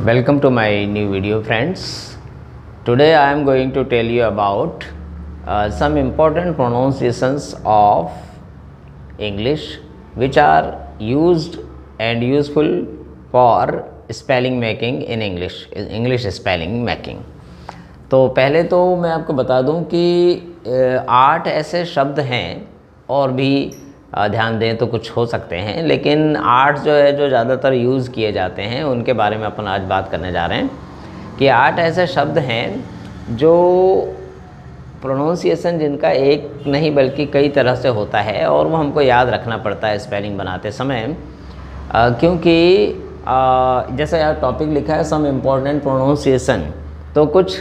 Welcome to my new video, friends. Today I am going to tell you about some important pronunciations of English which are used and useful for spelling making in English spelling making. तो पहले तो मैं आपको बता दूं कि 8 ऐसे शब्द हैं और भी ध्यान दें तो कुछ हो सकते हैं, लेकिन 8 जो ज़्यादातर यूज़ किए जाते हैं उनके बारे में अपन आज बात करने जा रहे हैं कि 8 ऐसे शब्द हैं जो प्रोनाउंसिएशन जिनका एक नहीं बल्कि कई तरह से होता है और वो हमको याद रखना पड़ता है स्पेलिंग बनाते समय, क्योंकि जैसे यार टॉपिक लिखा है सम इम्पोर्टेंट प्रोनाउंसिएशन, तो कुछ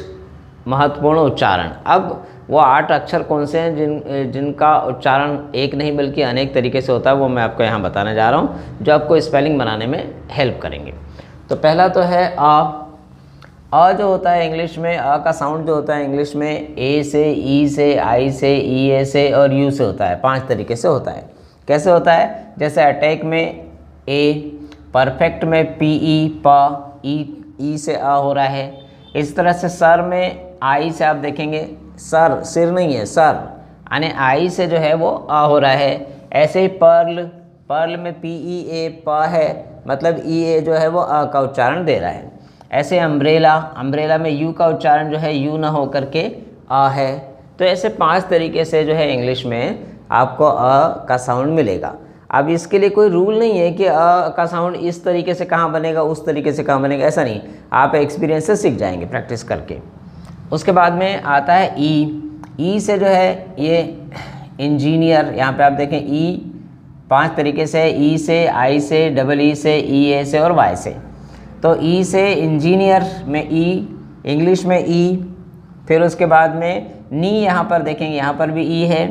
महत्वपूर्ण उच्चारण। अब वो 8 अक्षर कौन से हैं जिनका उच्चारण एक नहीं बल्कि अनेक तरीके से होता है, वो मैं आपको यहाँ बताने जा रहा हूँ जो आपको स्पेलिंग बनाने में हेल्प करेंगे। तो पहला तो है अ जो होता है इंग्लिश में, अ का साउंड जो होता है इंग्लिश में ए से, ई से, आई से, ई ए से और यू से होता है। 5 तरीके से होता है। कैसे होता है? जैसे अटैक में ए, परफेक्ट में पी ई, प, ई से अ हो रहा है। इस तरह से सर में आई से आप देखेंगे, सर सिर नहीं है, सर यानी आई से जो है वो आ हो रहा है। ऐसे ही पर्ल में पी ई ए प है, मतलब ई ए जो है वो अ का उच्चारण दे रहा है। ऐसे अम्ब्रेला में यू का उच्चारण जो है यू ना हो करके आ है। तो ऐसे 5 तरीके से जो है इंग्लिश में आपको अ का साउंड मिलेगा। अब इसके लिए कोई रूल नहीं है कि अ का साउंड इस तरीके से कहाँ बनेगा, उस तरीके से कहाँ बनेगा, ऐसा नहीं। आप एक्सपीरियंस से सीख जाएंगे प्रैक्टिस करके। उसके बाद में आता है ई से जो है ये इंजीनियर, यहाँ पे आप देखें ई 5 तरीके से, ई से, आई से, डबल ई से, ई ए से और वाई से। तो ई से इंजीनियर में ई, इंग्लिश में ई। फिर उसके बाद में नी, यहाँ पर देखेंगे यहाँ पर भी ई है।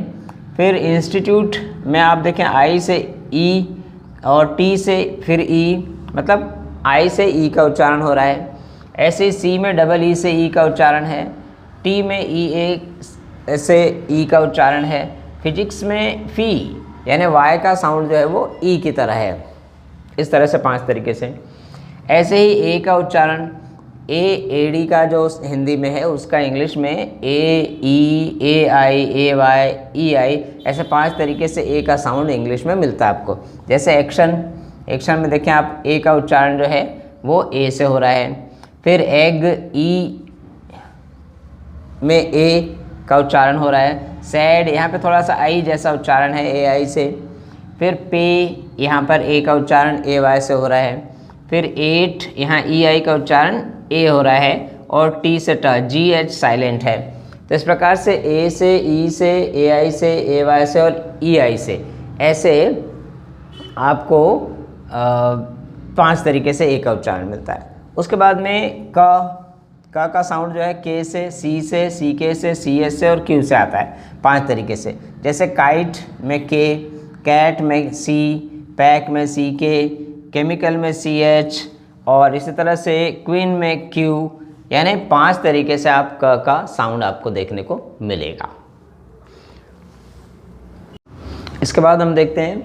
फिर इंस्टीट्यूट में आप देखें आई से ई और टी से फिर ई, मतलब आई से ई का उच्चारण हो रहा है। ऐसे सी में डबल ई से ई का उच्चारण है। टी में ई ए से ई का उच्चारण है। फिजिक्स में फी यानी वाई का साउंड जो है वो ई की तरह है। इस तरह से 5 तरीके से। ऐसे ही ए का उच्चारण ए डी का जो हिंदी में है उसका इंग्लिश में ए ई, ए आई, ए वाई, ई आई, ऐसे 5 तरीके से ए का साउंड इंग्लिश में मिलता है आपको। जैसे एक्शन में देखें आप ए का उच्चारण जो है वो ए से हो रहा है। फिर एग, ई में ए का उच्चारण हो रहा है। सैड, यहाँ पे थोड़ा सा आई जैसा उच्चारण है ए आई से। फिर पे, यहाँ पर ए का उच्चारण ए वाई से हो रहा है। फिर एट, यहाँ ई आई का उच्चारण ए हो रहा है और टी से ट, जी एच साइलेंट है। तो इस प्रकार से ए से, ई से, ए आई से, ए वाई से और ई आई से, ऐसे आपको 5 तरीके से ए का उच्चारण मिलता है। उसके बाद में क का साउंड जो है के से, सी के से, सी एस से और क्यू से आता है 5 तरीके से। जैसे काइट में के, कैट में सी, पैक में सी के, केमिकल में सी एच और इसी तरह से क्वीन में क्यू, यानी 5 तरीके से आप क का साउंड आपको देखने को मिलेगा। इसके बाद हम देखते हैं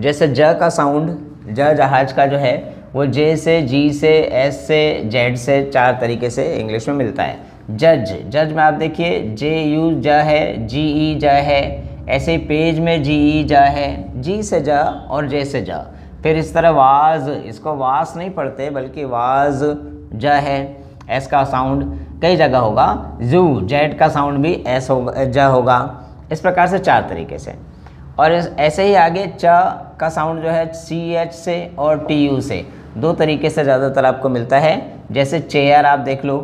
जैसे ज का साउंड, जहाज का जो है वो जे से, जी से, एस से, जेड से 4 तरीके से इंग्लिश में मिलता है। जज में आप देखिए जे यू ज है, जी ई ज है। ऐसे ही पेज में जी ई ज है, जी से ज और जे से ज। फिर इस तरह वाज, इसको वास नहीं पढ़ते बल्कि वाज ज है, एस का साउंड कई जगह होगा। जू, जेड का साउंड भी एस होगा, ज होगा। इस प्रकार से 4 तरीके से। और ऐसे ही आगे च का साउंड जो है सी एच से और टी यू से 2 तरीके से ज़्यादातर आपको मिलता है। जैसे चेयर आप देख लो,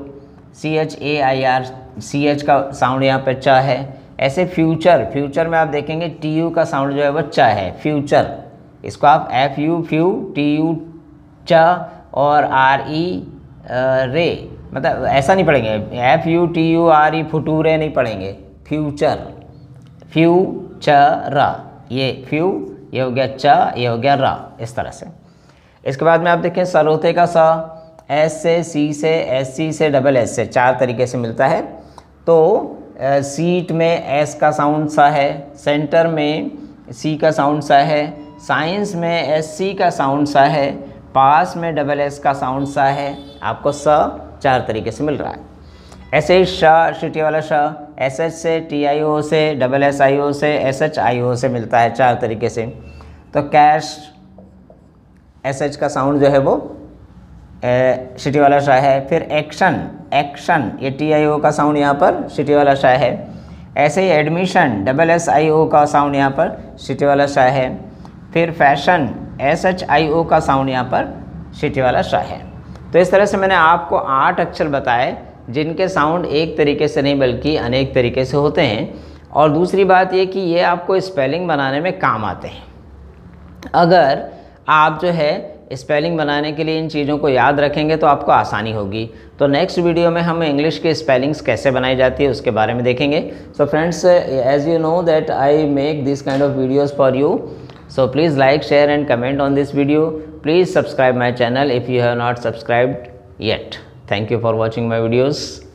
C H A I R, C H का साउंड यहाँ पर च है। ऐसे फ्यूचर में आप देखेंगे टी यू का साउंड जो है वो च है, फ्यूचर। इसको आप F you few, T U च और आर ई रे, मतलब ऐसा नहीं पढ़ेंगे, F U T U R E फुटूरे नहीं पढ़ेंगे, फ्यूचर, फ्यूचर, ये फ्यू, ये हो गया च, ये हो गया र, इस तरह से। इसके बाद में आप देखें सरोते का स, एस से, सी से, एस सी से, डबल एस से 4 तरीके से मिलता है। तो सीट में एस का साउंड सा है, सेंटर में सी का साउंड सा है, साइंस में एस सी का साउंड सा है, पास में डबल एस का साउंड सा है, आपको स 4 तरीके से मिल रहा है। ऐसे ही श शिटी वाला श एस एच से, टी आई ओ से, डबल एस आई ओ से, एस एच आई ओ से मिलता है 4 तरीके से। तो कैश एस एच का साउंड जो है वो शिटी वाला श है। फिर एक्शन, एक्शन ये टी आई ओ का साउंड यहाँ पर शिटी वाला श है। ऐसे ही एडमिशन डबल एस आई ओ का साउंड यहाँ पर शिटी वाला श है। फिर फैशन एस एच आई ओ का साउंड यहाँ पर शिटी वाला श है। तो इस तरह से मैंने आपको 8 अक्षर बताए जिनके साउंड एक तरीके से नहीं बल्कि अनेक तरीके से होते हैं। और दूसरी बात ये कि ये आपको स्पेलिंग बनाने में काम आते हैं। अगर आप जो है स्पेलिंग बनाने के लिए इन चीज़ों को याद रखेंगे तो आपको आसानी होगी। तो नेक्स्ट वीडियो में हम इंग्लिश के स्पेलिंग्स कैसे बनाई जाती है उसके बारे में देखेंगे। So friends, as you know that I make this kind of videos for you, so please like, share and comment on this video. Please subscribe my channel if you have not subscribed yet. Thank you for watching my videos.